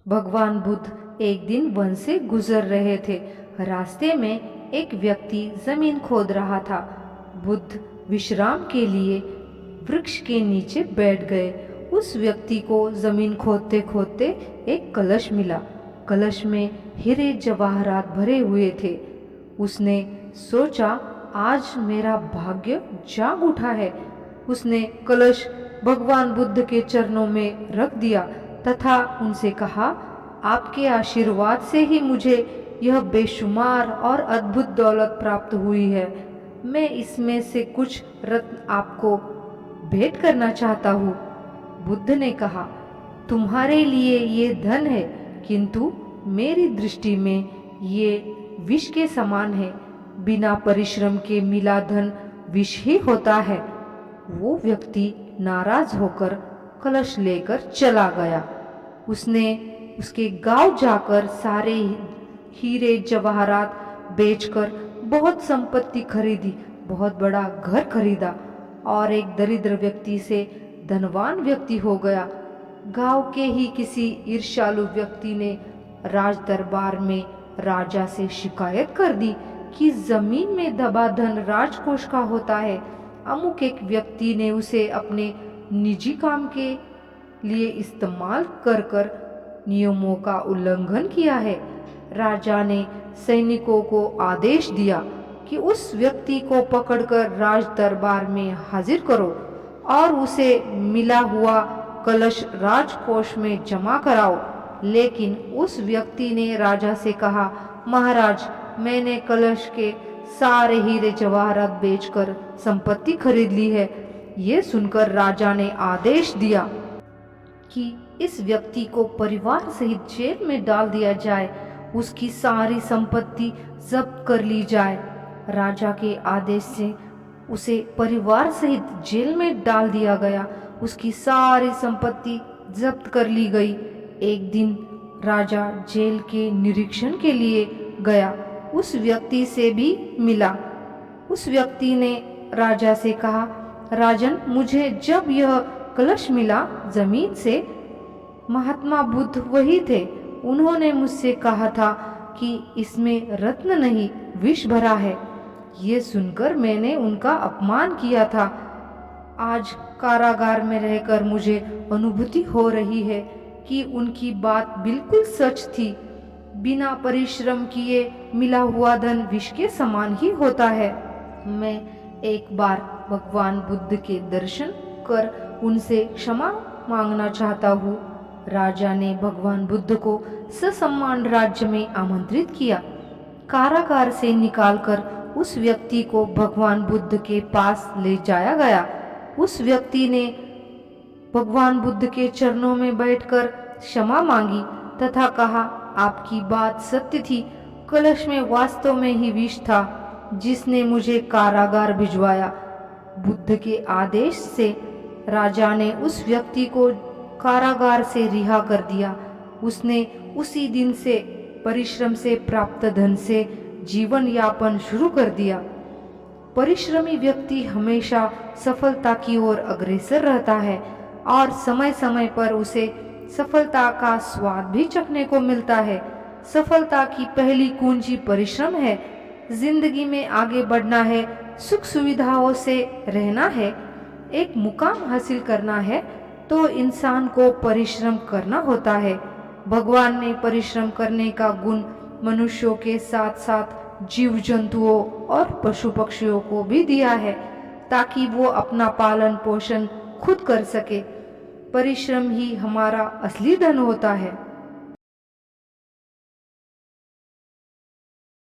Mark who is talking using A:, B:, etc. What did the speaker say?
A: भगवान बुद्ध एक दिन वन से गुजर रहे थे। रास्ते में एक व्यक्ति जमीन खोद रहा था। बुद्ध विश्राम के लिए वृक्ष के नीचे बैठ गए। उस व्यक्ति को जमीन खोदते खोदते एक कलश मिला। कलश में हीरे जवाहरात भरे हुए थे। उसने सोचा, आज मेरा भाग्य जाग उठा है। उसने कलश भगवान बुद्ध के चरणों में रख दिया तथा उनसे कहा, आपके आशीर्वाद से ही मुझे यह बेशुमार और अद्भुत दौलत प्राप्त हुई है। मैं इसमें से कुछ रत्न आपको भेंट करना चाहता हूँ। बुद्ध ने कहा, तुम्हारे लिए ये धन है, किंतु मेरी दृष्टि में ये विष के समान है। बिना परिश्रम के मिला धन विष ही होता है। वो व्यक्ति नाराज होकर कलश लेकर चला गया। उसने उसके गांव जाकर सारे हीरे जवाहरात बेचकर बहुत संपत्ति खरीदी, बहुत बड़ा घर खरीदा और एक दरिद्र व्यक्ति से धनवान व्यक्ति हो गया। गांव के ही किसी ईर्ष्यालु व्यक्ति ने राज दरबार में राजा से शिकायत कर दी कि जमीन में दबा धन राजकोष का होता है। अमुक एक व्यक्ति ने उसे अपने निजी काम के लिए इस्तेमाल कर कर नियमों का उल्लंघन किया है। राजा ने सैनिकों को आदेश दिया कि उस व्यक्ति को पकड़कर राज दरबार में हाजिर करो और उसे मिला हुआ कलश राजकोष में जमा कराओ। लेकिन उस व्यक्ति ने राजा से कहा, महाराज, मैंने कलश के सारे हीरे जवाहरात बेचकर संपत्ति खरीद ली है। ये सुनकर राजा ने आदेश दिया कि इस व्यक्ति को परिवार सहित जेल में डाल दिया जाए, उसकी सारी संपत्ति जब्त कर ली जाए। राजा के आदेश से उसे परिवार सहित जेल में डाल दिया गया। उसकी सारी संपत्ति जब्त कर ली गई। एक दिन राजा जेल के निरीक्षण के लिए गया। उस व्यक्ति से भी मिला। उस व्यक्ति ने राजा से कहा, राजन, मुझे जब यह कलश मिला जमीन से, महात्मा बुद्ध वही थे। उन्होंने मुझसे कहा था कि इसमें रत्न नहीं विष भरा है। ये सुनकर मैंने उनका अपमान किया था। आज कारागार में रहकर मुझे अनुभूति हो रही है कि उनकी बात बिल्कुल सच थी। बिना परिश्रम किए मिला हुआ धन विष के समान ही होता है। मैं एक बार भगवान बुद्ध के दर्शन कर उनसे क्षमा मांगना चाहता हूँ। राजा ने भगवान बुद्ध को ससम्मान राज्य में आमंत्रित किया। कारागार से निकालकर उस व्यक्ति को भगवान बुद्ध के पास ले जाया गया। उस व्यक्ति ने भगवान बुद्ध के चरणों में बैठकर क्षमा मांगी तथा कहा, आपकी बात सत्य थी। कलश में वास्तव में ही विष था जिसने मुझे कारागार भिजवाया। बुद्ध के आदेश से राजा ने उस व्यक्ति को कारागार से रिहा कर दिया। उसने उसी दिन से परिश्रम से प्राप्त धन से जीवन यापन शुरू कर दिया। परिश्रमी व्यक्ति हमेशा सफलता की ओर अग्रसर रहता है और समय समय पर उसे सफलता का स्वाद भी चखने को मिलता है। सफलता की पहली कुंजी परिश्रम है। जिंदगी में आगे बढ़ना है, सुख सुविधाओं से रहना है, एक मुकाम हासिल करना है तो इंसान को परिश्रम करना होता है। भगवान ने परिश्रम करने का गुण मनुष्यों के साथ साथ जीव जंतुओं और पशु पक्षियों को भी दिया है ताकि वो अपना पालन पोषण खुद कर सके। परिश्रम ही हमारा असली धन होता है।